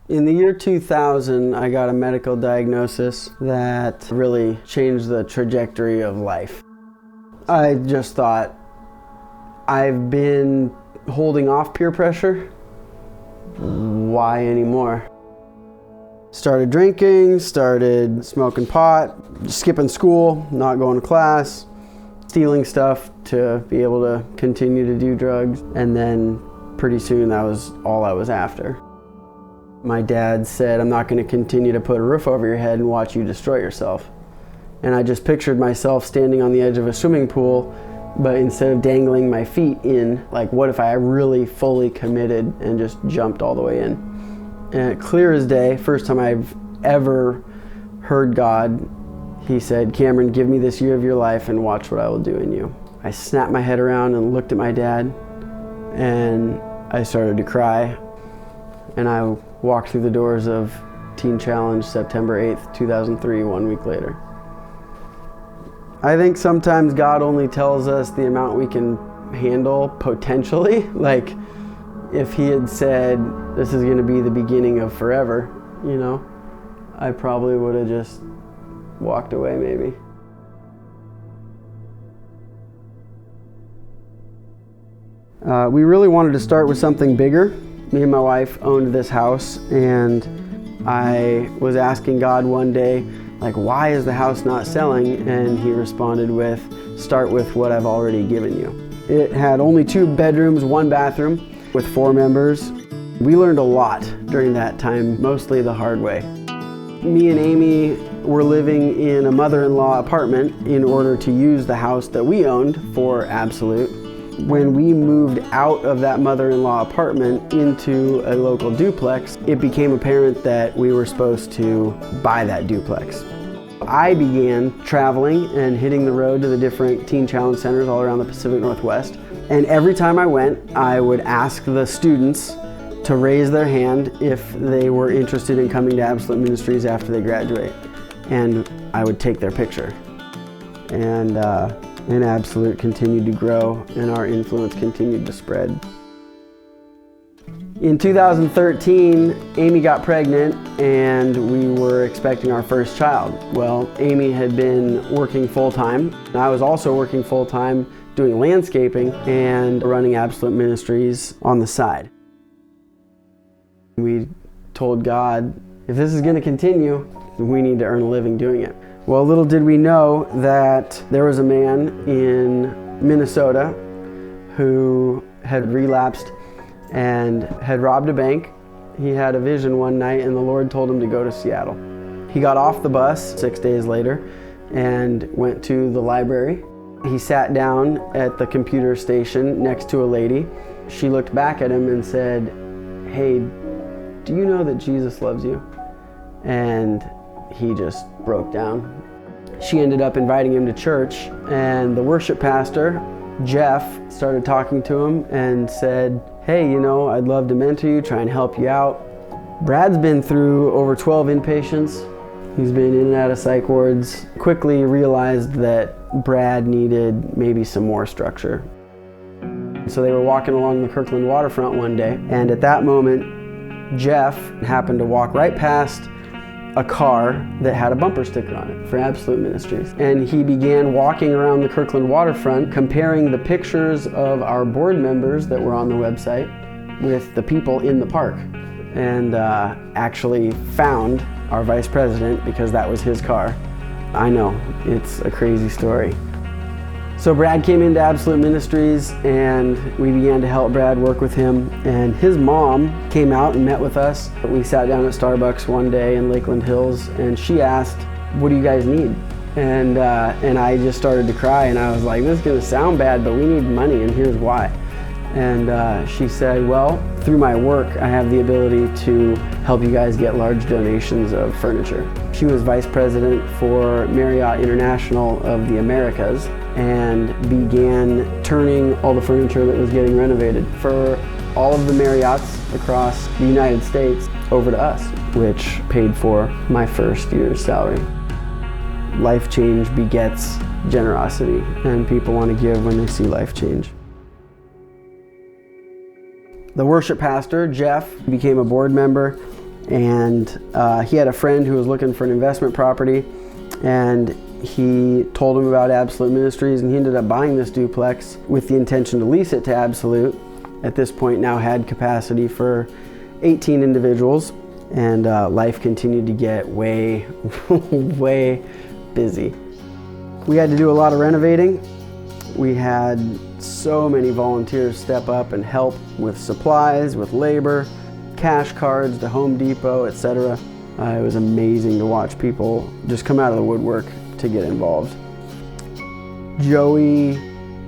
In the year 2000, I got a medical diagnosis that really changed the trajectory of life. I just thought, I've been holding off peer pressure. Why anymore? Started drinking, started smoking pot, skipping school, not going to class, stealing stuff to be able to continue to do drugs, and then pretty soon that was all I was after. My dad said, I'm not going to continue to put a roof over your head and watch you destroy yourself. And I just pictured myself standing on the edge of a swimming pool, but instead of dangling my feet in, like what if I really fully committed and just jumped all the way in? And clear as day, first time I've ever heard God, he said, Cameron, give me this year of your life and watch what I will do in you. I snapped my head around and looked at my dad, and I started to cry. And I walked through the doors of Teen Challenge September 8th, 2003, 1 week later. I think sometimes God only tells us the amount we can handle potentially. Like if he had said, this is going to be the beginning of forever, you know, I probably would have just walked away maybe. We really wanted to start with something bigger. Me and my wife owned this house, and I was asking God one day, like, why is the house not selling? And he responded with, start with what I've already given you. It had only 2 bedrooms, 1 bathroom with 4 members. We learned a lot during that time, mostly the hard way. Me and Amy were living in a mother-in-law apartment in order to use the house that we owned for Absolute. When we moved out of that mother-in-law apartment into a local duplex, it became apparent that we were supposed to buy that duplex. I began traveling and hitting the road to the different Teen Challenge centers all around the Pacific Northwest. And every time I went, I would ask the students to raise their hand if they were interested in coming to Absolute Ministries after they graduate. And I would take their picture. And Absolute continued to grow, and our influence continued to spread. In 2013, Amy got pregnant, and we were expecting our first child. Well, Amy had been working full-time. I was also working full-time doing landscaping and running Absolute Ministries on the side. We told God, if this is going to continue, we need to earn a living doing it. Well, little did we know that there was a man in Minnesota who had relapsed and had robbed a bank. He had a vision one night, and the Lord told him to go to Seattle. He got off the bus 6 days later and went to the library. He sat down at the computer station next to a lady. She looked back at him and said, hey, do you know that Jesus loves you? And he just broke down. She ended up inviting him to church, and the worship pastor, Jeff, started talking to him and said, hey, you know, I'd love to mentor you, try and help you out. Brad's been through over 12 inpatients. He's been in and out of psych wards. Quickly realized that Brad needed maybe some more structure. So they were walking along the Kirkland waterfront one day, and at that moment, Jeff happened to walk right past a car that had a bumper sticker on it for Absolute Ministries. And he began walking around the Kirkland waterfront, comparing the pictures of our board members that were on the website with the people in the park. And actually found our vice president because that was his car. I know, it's a crazy story. So Brad came into Absolute Ministries, and we began to help Brad work with him. And his mom came out and met with us. We sat down at Starbucks one day in Lakeland Hills, and she asked, what do you guys need? And I just started to cry, and I was like, this is gonna sound bad, but we need money, and here's why. And she said, well, through my work, I have the ability to help you guys get large donations of furniture. She was vice president for Marriott International of the Americas, and began turning all the furniture that was getting renovated for all of the Marriotts across the United States over to us, which paid for my first year's salary. Life change begets generosity, and people want to give when they see life change. The worship pastor, Jeff, became a board member, And he had a friend who was looking for an investment property, and he told him about Absolute Ministries, and he ended up buying this duplex with the intention to lease it to Absolute. At this point now had capacity for 18 individuals, and life continued to get way, way busy. We had to do a lot of renovating. We had so many volunteers step up and help with supplies, with labor, cash cards to Home Depot, etc. It was amazing to watch people just come out of the woodwork to get involved. Joey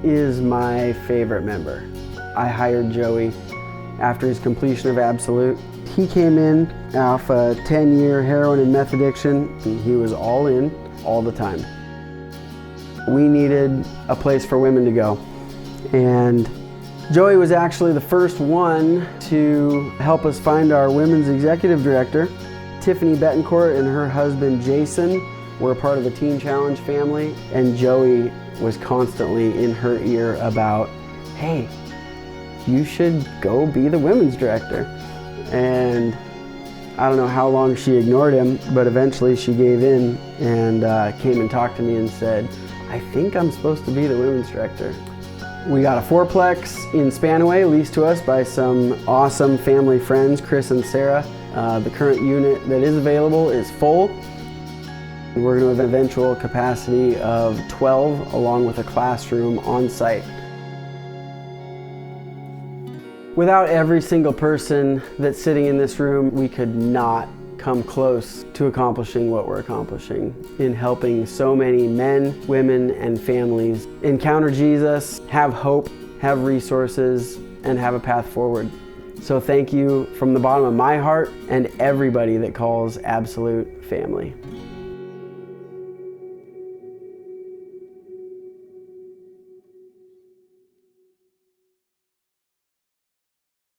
is my favorite member. I hired Joey after his completion of Absolute. He came in off a 10-year heroin and meth addiction, and he was all in all the time. We needed a place for women to go, and Joey was actually the first one to help us find our women's executive director. Tiffany Betancourt and her husband Jason were a part of the Teen Challenge family, and Joey was constantly in her ear about, hey, you should go be the women's director. And I don't know how long she ignored him, but eventually she gave in and came and talked to me and said, I think I'm supposed to be the women's director. We got a fourplex in Spanaway leased to us by some awesome family friends, Chris and Sarah. The current unit that is available is full. We're going to have an eventual capacity of 12 along with a classroom on site. Without every single person that's sitting in this room, we could not come close to accomplishing what we're accomplishing in helping so many men, women, and families encounter Jesus, have hope, have resources, and have a path forward. So thank you from the bottom of my heart and everybody that calls Absolute family.